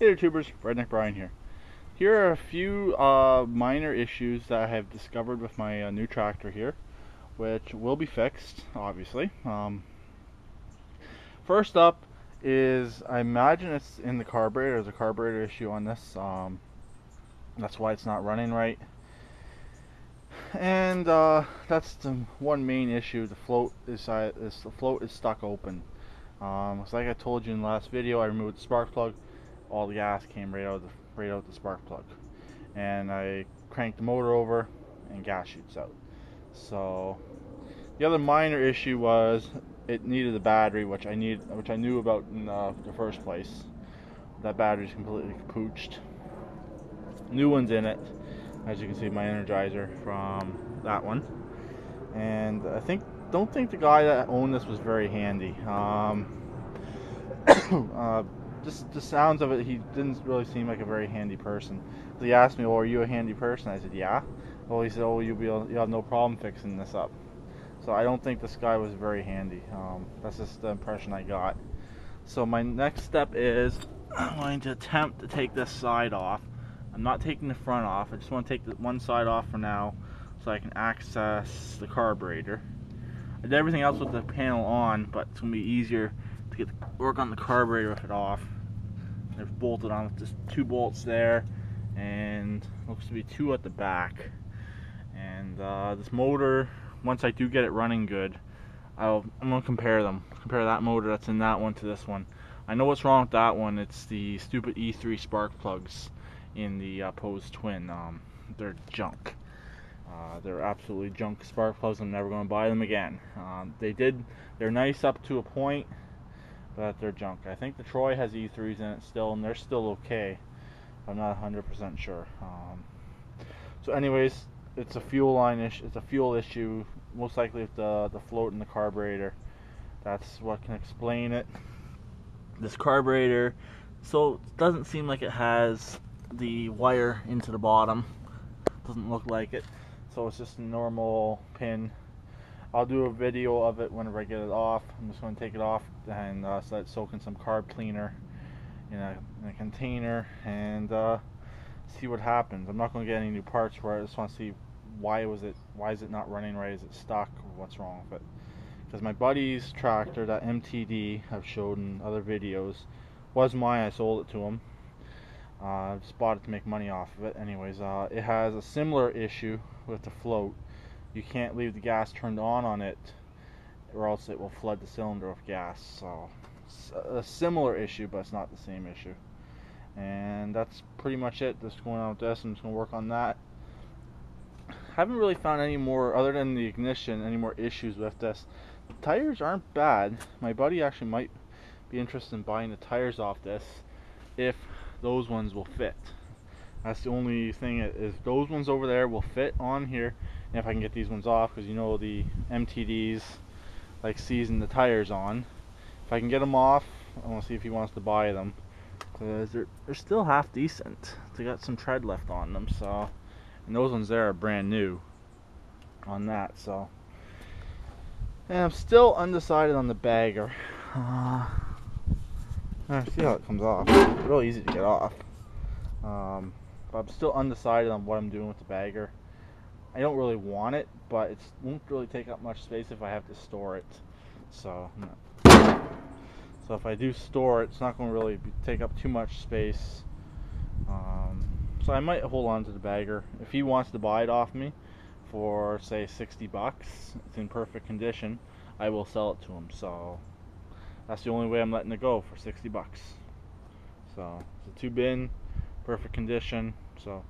Hey there tubers, Redneck Brian here. Here are a few minor issues that I have discovered with my new tractor here, which will be fixed, obviously. First up is, I imagine it's in the carburetor. There's a carburetor issue on this. That's why it's not running right. And that's the one main issue. The float is stuck open. So like I told you in the last video, I removed the spark plug. All the gas came right out the spark plug, and I cranked the motor over, and gas shoots out. So the other minor issue was it needed a battery, which I knew about in the first place. That battery's completely pooched. New one's in it, as you can see, my Energizer from that one. And don't think the guy that owned this was very handy. Just the sounds of it, he didn't really seem like a very handy person. So he asked me, "Well, are you a handy person?" I said, "Yeah." Well, he said, "Oh, you'll have no problem fixing this up." So I don't think this guy was very handy. That's just the impression I got. So my next step is I'm going to attempt to take this side off. I'm not taking the front off. I just want to take the one side off for now, so I can access the carburetor. I did everything else with the panel on, but it's going to be easier to work on the carburetor with it off. They're bolted on with just 2 bolts there, and looks to be 2 at the back. And this motor, once I do get it running good, I'm going to compare that motor that's in that one to this one. I know what's wrong with that one. It's the stupid E3 spark plugs in the Pose Twin. They're junk. They're absolutely junk spark plugs. I'm never going to buy them again. They're nice up to a point, but they're junk. I think the Troy has E3s in it still, and they're still okay. I'm not 100% sure. So anyways, it's a fuel line issue. It's a fuel issue, most likely with the float in the carburetor. That's what can explain it. This carburetor, so it doesn't seem like it has the wire into the bottom. Doesn't look like it. So it's just a normal pin. I'll do a video of it whenever I get it off. I'm just going to take it off and let it soak in some carb cleaner in a container and see what happens. I'm not going to get any new parts for it. I just want to see why is it not running right? Is it stuck? Or what's wrong with it? Because my buddy's tractor, that MTD I've showed in other videos, was mine. I sold it to him. I just bought it to make money off of it. Anyways, it has a similar issue with the float. You can't leave the gas turned on it, or else it will flood the cylinder with gas. So it's a similar issue, but it's not the same issue. And that's pretty much it. Just going on with this. I'm just going to work on that. Haven't really found any more, other than the ignition, any more issues with this. The tires aren't bad. My buddy actually might be interested in buying the tires off this if those ones will fit. That's the only thing, is those ones over there will fit on here, and if I can get these ones off, because you know the MTDs like season the tires on. If I can get them off, I want to see if he wants to buy them, because they're still half decent. They got some tread left on them, so, and those ones there are brand new on that. So, and I'm still undecided on the bagger. See how it comes off. It's real easy to get off. But I'm still undecided on what I'm doing with the bagger. I don't really want it, but it won't really take up much space if I have to store it. So if I do store it, it's not going to really take up too much space. So I might hold on to the bagger. If he wants to buy it off me for, say, $60, it's in perfect condition, I will sell it to him. So that's the only way I'm letting it go, for $60. So it's a 2-bin, perfect condition. So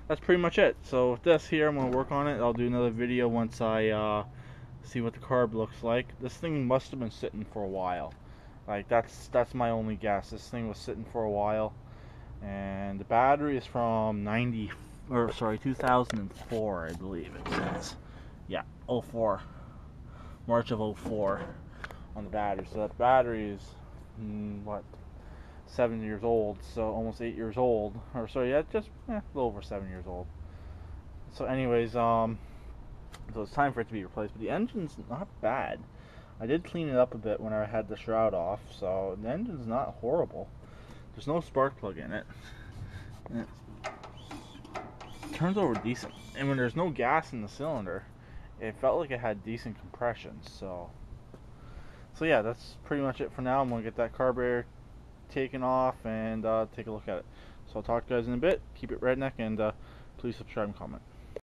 that's pretty much it. So with this here, I'm going to work on it. I'll do another video once I see what the carb looks like. This thing must have been sitting for a while. Like, that's my only guess. This thing was sitting for a while, and the battery is from 2004, I believe it says. Yeah, 04, March of 04 on the battery. So that battery is what, 7 years old, so almost 8 years old, or sorry, yeah, just a little over 7 years old. So anyways, so it's time for it to be replaced. But the engine's not bad. I did clean it up a bit when I had the shroud off, so the engine's not horrible. There's no spark plug in it. And it turns over decent. And when there's no gas in the cylinder, it felt like it had decent compression. So yeah, that's pretty much it for now. I'm gonna get that carburetor taken off and take a look at it. So I'll talk to you guys in a bit. Keep it redneck, and please subscribe and comment.